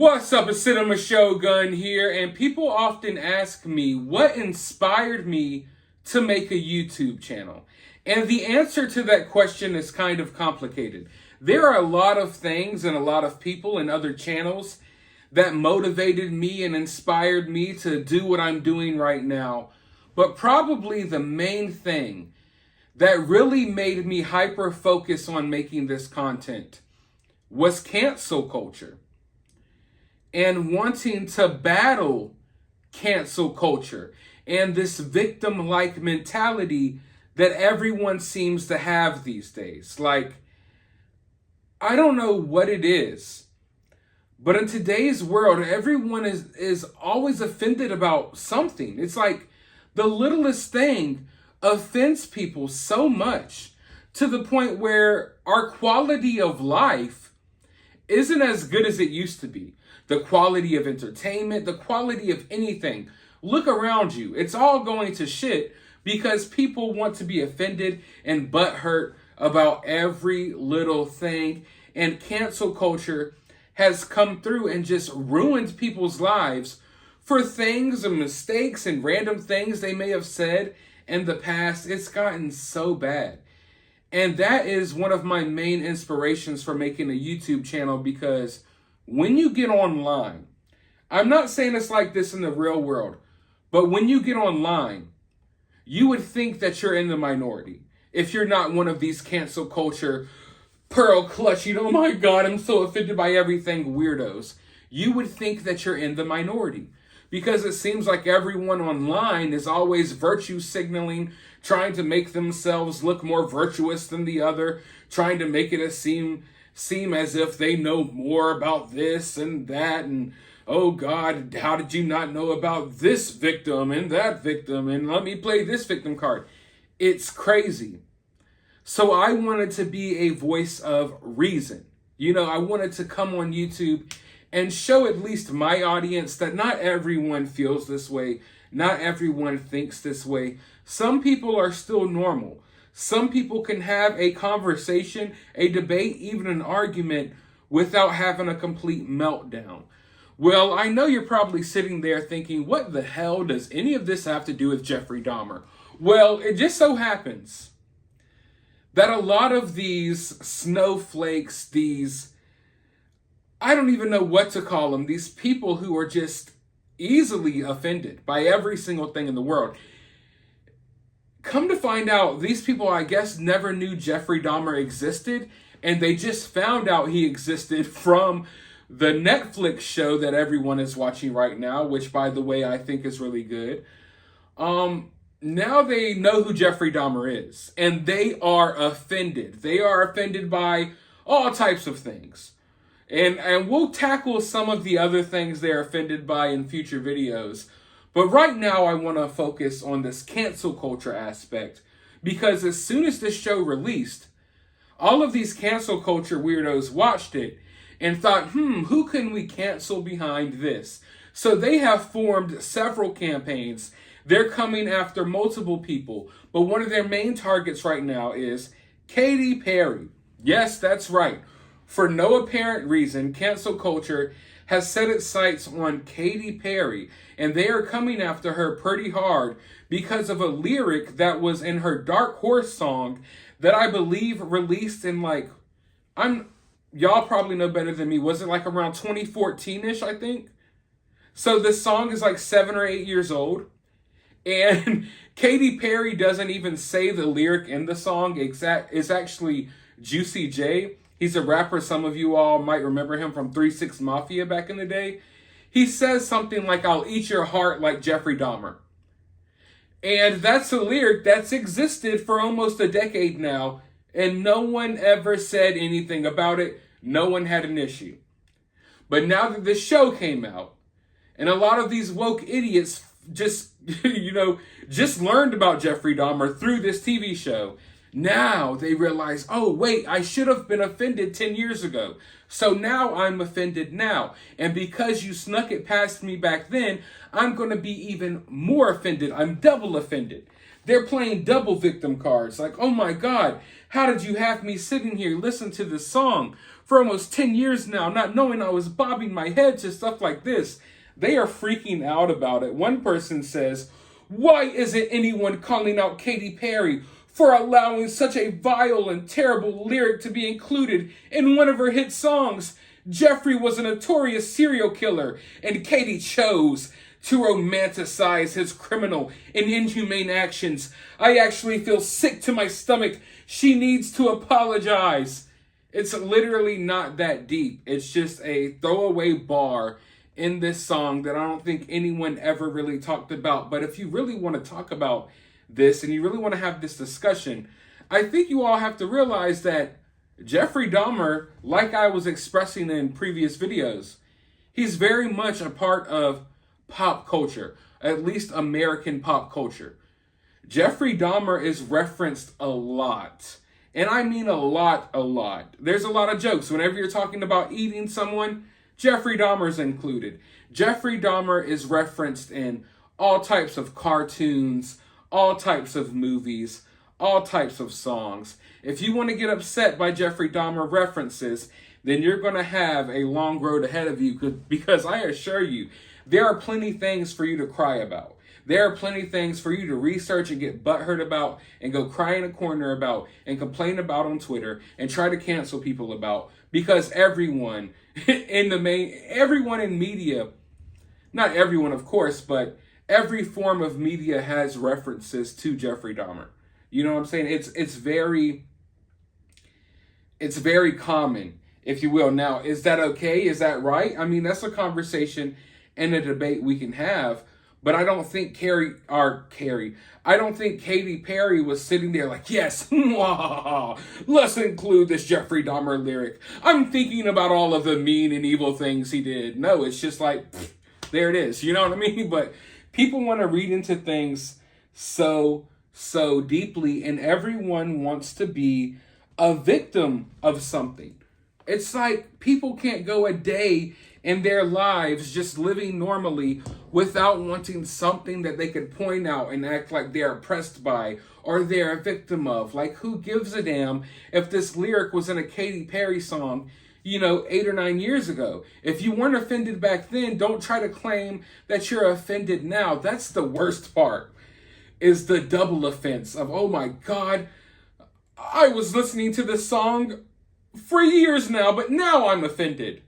What's up, it's Cinema Shogun here, and people often ask me what inspired me to make a YouTube channel. And the answer to that question is kind of complicated. There are a lot of things and a lot of people and other channels that motivated me and inspired me to do what I'm doing right now. But probably the main thing that really made me hyper-focus on making this content was cancel culture. And wanting to battle cancel culture and this victim-like mentality that everyone seems to have these days. Like, I don't know what it is, but in today's world, everyone is always offended about something. It's like the littlest thing offends people so much to the point where our quality of life isn't as good as it used to be. The quality of entertainment, the quality of anything. Look around you. It's all going to shit because people want to be offended and butthurt about every little thing. And cancel culture has come through and just ruined people's lives for things and mistakes and random things they may have said in the past. It's gotten so bad. And that is one of my main inspirations for making a YouTube channel, because when you get online, I'm not saying it's like this in the real world, but when you get online, you would think that you're in the minority. If you're not one of these cancel culture, pearl clutching, oh my God, I'm so offended by everything weirdos. You would think that you're in the minority, because it seems like everyone online is always virtue signaling, trying to make themselves look more virtuous than the other, trying to make it seem as if they know more about this and that, and oh God, how did you not know about this victim and that victim, and let me play this victim card. It's crazy. So I wanted to be a voice of reason. I wanted to come on YouTube and show at least my audience that not everyone feels this way, not everyone thinks this way. Some people are still normal. Some people can have a conversation, a debate, even an argument without having a complete meltdown. Well, I know you're probably sitting there thinking, what the hell does any of this have to do with Jeffrey Dahmer? Well, it just so happens that a lot of these snowflakes, I don't even know what to call them, these people who are just easily offended by every single thing in the world. Come to find out, these people, I guess, never knew Jeffrey Dahmer existed, and they just found out he existed from the Netflix show that everyone is watching right now, which, by the way, I think is really good. Now they know who Jeffrey Dahmer is, and they are offended. They are offended by all types of things. And we'll tackle some of the other things they're offended by in future videos. But right now, I want to focus on this cancel culture aspect, because as soon as this show released, all of these cancel culture weirdos watched it and thought, who can we cancel behind this? So they have formed several campaigns. They're coming after multiple people, but one of their main targets right now is Katy Perry. Yes, that's right. For no apparent reason, cancel culture has set its sights on Katy Perry, and they are coming after her pretty hard because of a lyric that was in her Dark Horse song that I believe released in y'all probably know better than me. Was it like around 2014-ish, I think? So this song is like 7 or 8 years old, and Katy Perry doesn't even say the lyric in the song. It's actually Juicy J. He's a rapper. Some of you all might remember him from 3 6 Mafia back in the day. He says something like, I'll eat your heart like Jeffrey Dahmer. And that's a lyric that's existed for almost a decade now, and no one ever said anything about it. No one had an issue. But now that this show came out, and a lot of these woke idiots just learned about Jeffrey Dahmer through this TV show, now they realize, oh, wait, I should have been offended 10 years ago. So now I'm offended now. And because you snuck it past me back then, I'm going to be even more offended. I'm double offended. They're playing double victim cards. Like, oh my God, how did you have me sitting here listening to this song for almost 10 years now, not knowing I was bobbing my head to stuff like this? They are freaking out about it. One person says, why isn't anyone calling out Katy Perry for allowing such a vile and terrible lyric to be included in one of her hit songs? Jeffrey was a notorious serial killer, and Katy chose to romanticize his criminal and inhumane actions. I actually feel sick to my stomach. She needs to apologize. It's literally not that deep. It's just a throwaway bar in this song that I don't think anyone ever really talked about. But if you really want to talk about this and you really want to have this discussion, I think you all have to realize that Jeffrey Dahmer, like I was expressing in previous videos, he's very much a part of pop culture, at least American pop culture. Jeffrey Dahmer is referenced a lot. And I mean a lot, a lot. There's a lot of jokes. Whenever you're talking about eating someone, Jeffrey Dahmer's included. Jeffrey Dahmer is referenced in all types of cartoons, all types of movies, all types of songs. If you want to get upset by Jeffrey Dahmer references, then you're going to have a long road ahead of you, because I assure you, there are plenty things for you to cry about. There are plenty things for you to research and get butthurt about and go cry in a corner about and complain about on Twitter and try to cancel people about, because everyone everyone in media, not everyone of course, but every form of media has references to Jeffrey Dahmer. You know what I'm saying? It's very common, if you will. Now, is that okay? Is that right? I mean, that's a conversation and a debate we can have. But I don't think I don't think Katy Perry was sitting there like, yes, let's include this Jeffrey Dahmer lyric. I'm thinking about all of the mean and evil things he did. No, it's just like, there it is. You know what I mean? But people want to read into things so deeply, and everyone wants to be a victim of something. It's like people can't go a day in their lives just living normally without wanting something that they could point out and act like they're oppressed by or they're a victim of. Like, who gives a damn if this lyric was in a Katy Perry song, 8 or 9 years ago? If you weren't offended back then, don't try to claim that you're offended now. That's the worst part, is the double offense of, oh my God, I was listening to this song for years now, but now I'm offended.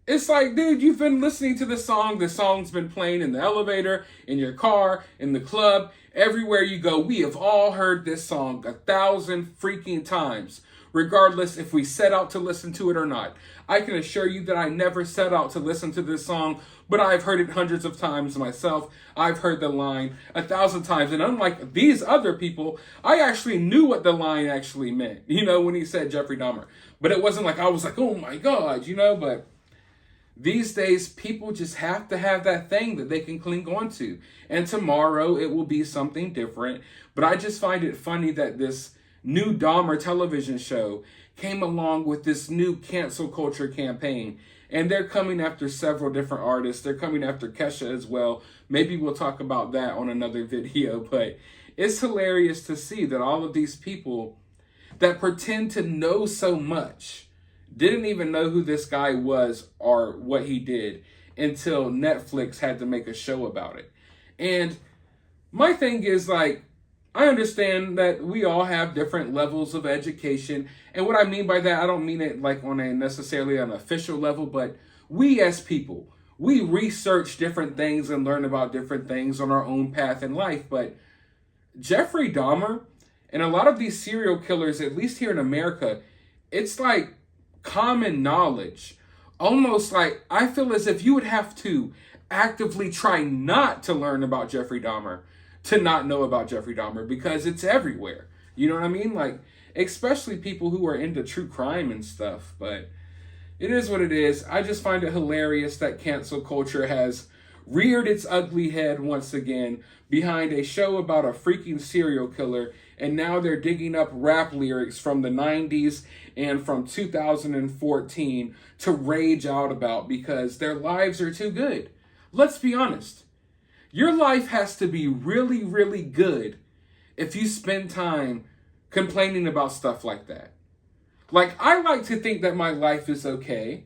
It's like, dude, you've been listening to the song's been playing in the elevator, in your car, in the club, everywhere you go. We have all heard this song 1,000 freaking times, regardless if we set out to listen to it or not. I can assure you that I never set out to listen to this song, but I've heard it hundreds of times myself. I've heard the line 1,000 times, and unlike these other people, I actually knew what the line actually meant, when he said Jeffrey Dahmer. But it wasn't like I was like, oh my God, but these days, people just have to have that thing that they can cling on to. And tomorrow, it will be something different. But I just find it funny that this new Dahmer television show came along with this new cancel culture campaign. And they're coming after several different artists. They're coming after Kesha as well. Maybe we'll talk about that on another video. But it's hilarious to see that all of these people that pretend to know so much didn't even know who this guy was or what he did until Netflix had to make a show about it. And my thing is, like, I understand that we all have different levels of education. And what I mean by that, I don't mean it like on a necessarily an official level, but we as people, we research different things and learn about different things on our own path in life. But Jeffrey Dahmer and a lot of these serial killers, at least here in America, it's like common knowledge. Almost like, I feel as if you would have to actively try not to learn about Jeffrey Dahmer to not know about Jeffrey Dahmer, because it's everywhere. You know what I mean? Like, especially people who are into true crime and stuff. But it is what it is. I just find it hilarious that cancel culture has reared its ugly head once again behind a show about a freaking serial killer, and now they're digging up rap lyrics from the 90s and from 2014 to rage out about because their lives are too good. Let's be honest. Your life has to be really, really good if you spend time complaining about stuff like that. Like, I like to think that my life is okay,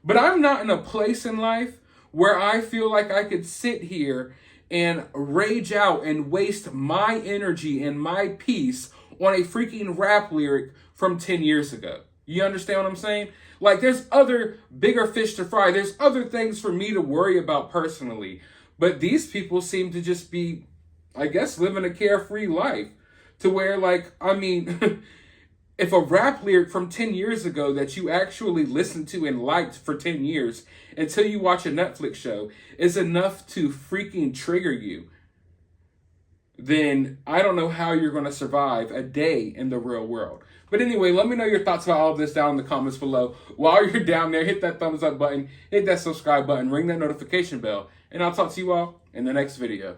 but I'm not in a place in life where I feel like I could sit here and rage out and waste my energy and my peace on a freaking rap lyric from 10 years ago. You understand what I'm saying? Like, there's other bigger fish to fry. There's other things for me to worry about personally. But these people seem to just be, I guess, living a carefree life. To where, like, I mean, if a rap lyric from 10 years ago that you actually listened to and liked for 10 years until you watch a Netflix show is enough to freaking trigger you, then I don't know how you're going to survive a day in the real world. But anyway, let me know your thoughts about all of this down in the comments below. While you're down there, hit that thumbs up button, hit that subscribe button, ring that notification bell, and I'll talk to you all in the next video.